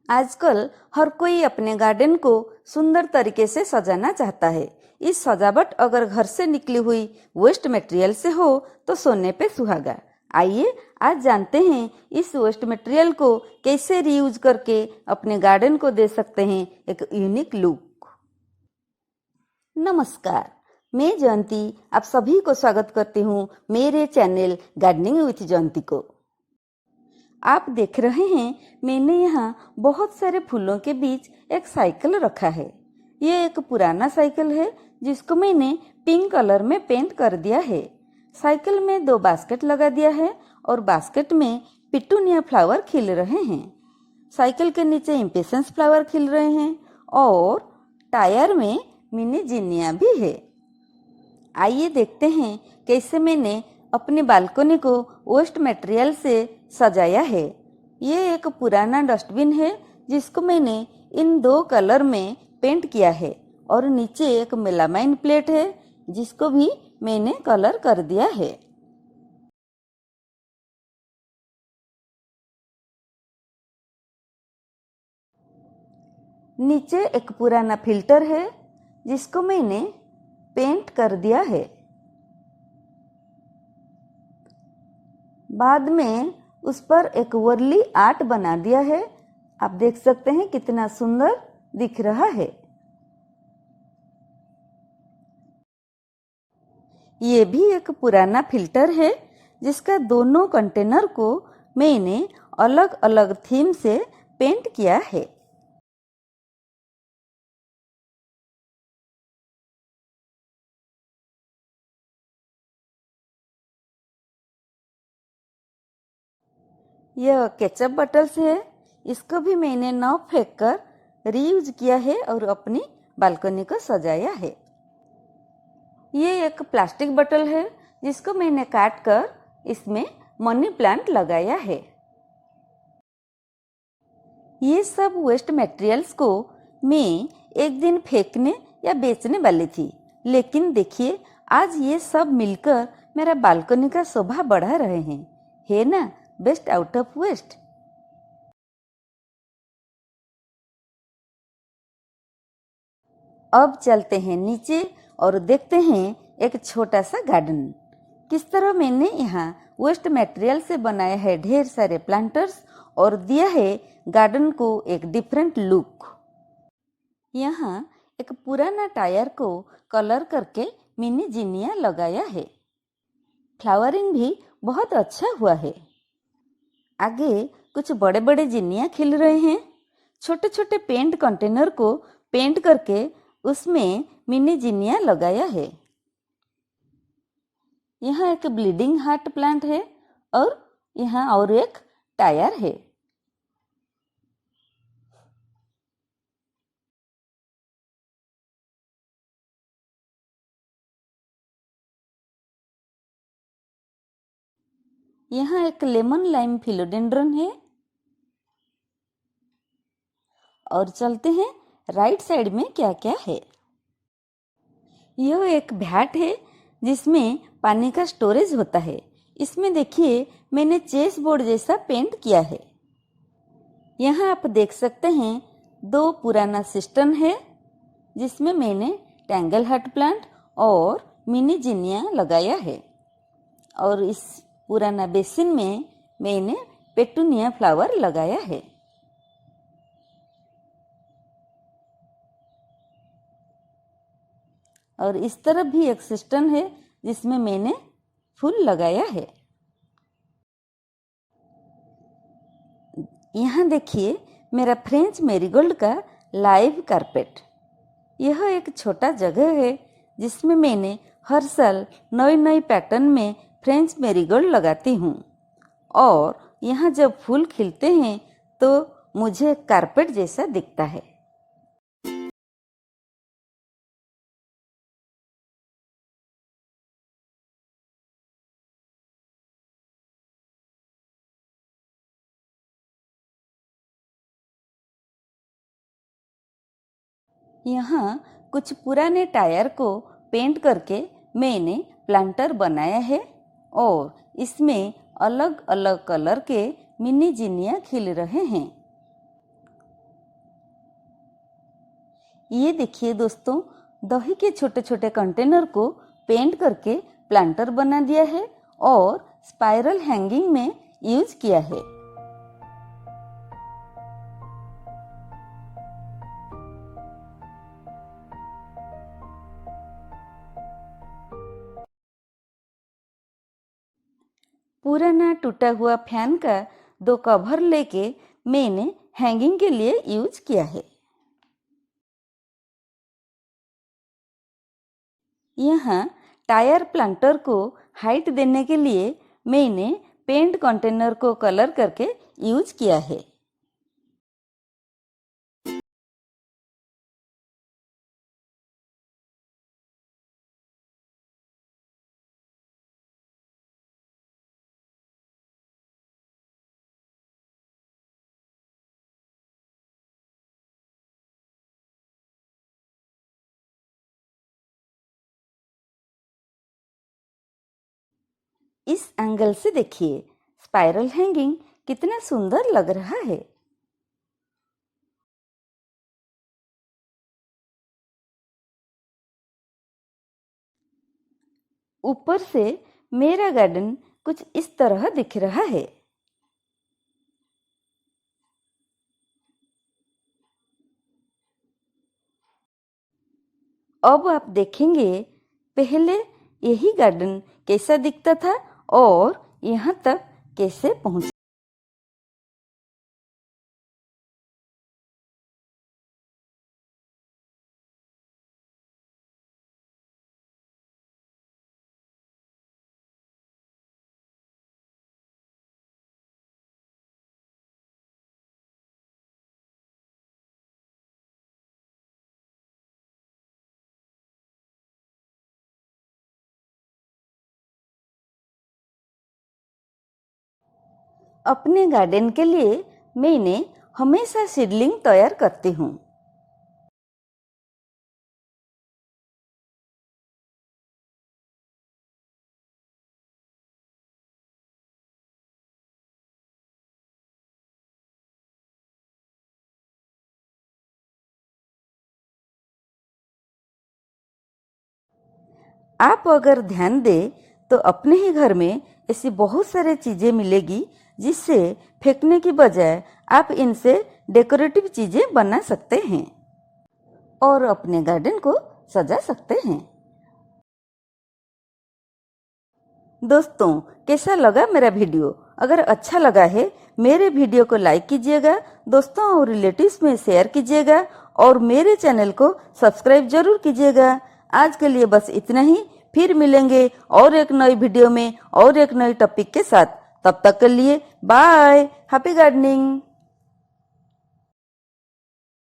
आजकल हर कोई अपने गार्डन को सुंदर तरीके से सजाना चाहता है। इस सजावट अगर घर से निकली हुई वेस्ट मटेरियल से हो तो सोने पे सुहागा। आइए आज जानते हैं इस वेस्ट मटेरियल को कैसे रीयूज करके अपने गार्डन को दे सकते हैं एक यूनिक लुक। नमस्कार, मैं जयंती आप सभी को स्वागत करती हूँ मेरे चैनल गार्डनिंग विथ जयंती को। आप देख रहे हैं मैंने यहाँ बहुत सारे फूलों के बीच एक साइकिल रखा है। ये एक पुराना साइकिल है जिसको मैंने पिंक कलर में पेंट कर दिया है। साइकिल में 2 बास्केट लगा दिया है और बास्केट में पिटूनिया फ्लावर खिल रहे हैं। साइकिल के नीचे इम्पेशंस फ्लावर खिल रहे हैं और टायर में मिनी जिनिया भी है। आइए देखते हैं कैसे मैंने अपनी बालकनी को वेस्ट मटेरियल से सजाया है। ये एक पुराना डस्टबिन है जिसको मैंने इन 2 कलर में पेंट किया है और नीचे एक मेलामाइन प्लेट है जिसको भी मैंने कलर कर दिया है। नीचे एक पुराना फिल्टर है जिसको मैंने पेंट कर दिया है। बाद में उस पर एक वर्ली आर्ट बना दिया है। आप देख सकते हैं कितना सुंदर दिख रहा है। ये भी एक पुराना फिल्टर है जिसका दोनों कंटेनर को मैंने अलग अलग थीम से पेंट किया है। यह केचप बटल्स है, इसको भी मैंने न फेंक कर रीयूज किया है और अपनी बालकनी को सजाया है। ये एक प्लास्टिक बटल है जिसको मैंने काट कर इसमें मनी प्लांट लगाया है। ये सब वेस्ट मटेरियल्स को मैं एक दिन फेंकने या बेचने वाली थी, लेकिन देखिए आज ये सब मिलकर मेरा बालकनी का शोभा बढ़ा रहे हैं, है ना? Best out of waste. अब चलते हैं नीचे और देखते हैं एक छोटा सा गार्डन। किस तरह मैंने यहाँ वेस्ट मटेरियल से बनाया है ढेर सारे प्लांटर्स और दिया है गार्डन को एक डिफरेंट लुक। यहाँ एक पुराना टायर को कलर करके मिनी जिनिया लगाया है। फ्लावरिंग भी बहुत अच्छा हुआ है। आगे कुछ बड़े बड़े जिनिया खिल रहे हैं। छोटे छोटे पेंट कंटेनर को पेंट करके उसमें मिनी जिनिया लगाया है। यहाँ एक ब्लीडिंग हार्ट प्लांट है और यहाँ और एक टायर है। यहाँ एक लेमन लाइम फिलोडेंड्रन है। और चलते हैं राइट साइड में क्या क्या है। यह एक भैट है जिसमें पानी का स्टोरेज होता है। इसमें देखिए मैंने चेस बोर्ड जैसा पेंट किया है। यहाँ आप देख सकते हैं 2 पुराना सिस्टम है जिसमें मैंने टैंगल हार्ट प्लांट और मिनी जिनिया लगाया है। और इस पुराना बेसिन में मैंने पेटूनिया फ्लावर लगाया है। और इस तरफ भी एक सिस्टम है जिसमें मैंने फूल लगाया है। यहाँ देखिए मेरा फ्रेंच मैरीगोल्ड का लाइव कारपेट। यह एक छोटा जगह है जिसमें मैंने हर साल नई नई पैटर्न में फ्रेंच मैरीगोल्ड लगाती हूँ और यहाँ जब फूल खिलते हैं तो मुझे कारपेट जैसा दिखता है। यहाँ कुछ पुराने टायर को पेंट करके मैंने प्लांटर बनाया है और इसमें अलग अलग कलर के मिनी जिनिया खिल रहे हैं। ये देखिए दोस्तों, दही के छोटे छोटे कंटेनर को पेंट करके प्लांटर बना दिया है और स्पाइरल हैंगिंग में यूज किया है। पुराना टूटा हुआ फैन का 2 कवर लेके मैंने हैंगिंग के लिए यूज किया है। यहाँ टायर प्लांटर को हाइट देने के लिए मैंने पेंट कंटेनर को कलर करके यूज किया है। इस एंगल से देखिए स्पाइरल हैंगिंग कितना सुंदर लग रहा है। ऊपर से मेरा गार्डन कुछ इस तरह दिख रहा है। अब आप देखेंगे पहले यही गार्डन कैसा दिखता था और यहाँ तक कैसे पहुँचा। अपने गार्डन के लिए मैंने हमेशा सीडलिंग तैयार करती हूँ। आप अगर ध्यान दें तो अपने ही घर में ऐसी बहुत सारी चीजें मिलेगी जिससे फेंकने की बजाय आप इनसे डेकोरेटिव चीजें बना सकते हैं और अपने गार्डन को सजा सकते हैं। दोस्तों, कैसा लगा मेरा वीडियो? अगर अच्छा लगा है मेरे वीडियो को लाइक कीजिएगा, दोस्तों और रिलेटिव्स में शेयर कीजिएगा और मेरे चैनल को सब्सक्राइब जरूर कीजिएगा। आज के लिए बस इतना ही, फिर मिलेंगे और एक नई वीडियो में और एक नई टॉपिक के साथ। तब तक के लिए बाय, हैप्पी गार्डनिंग।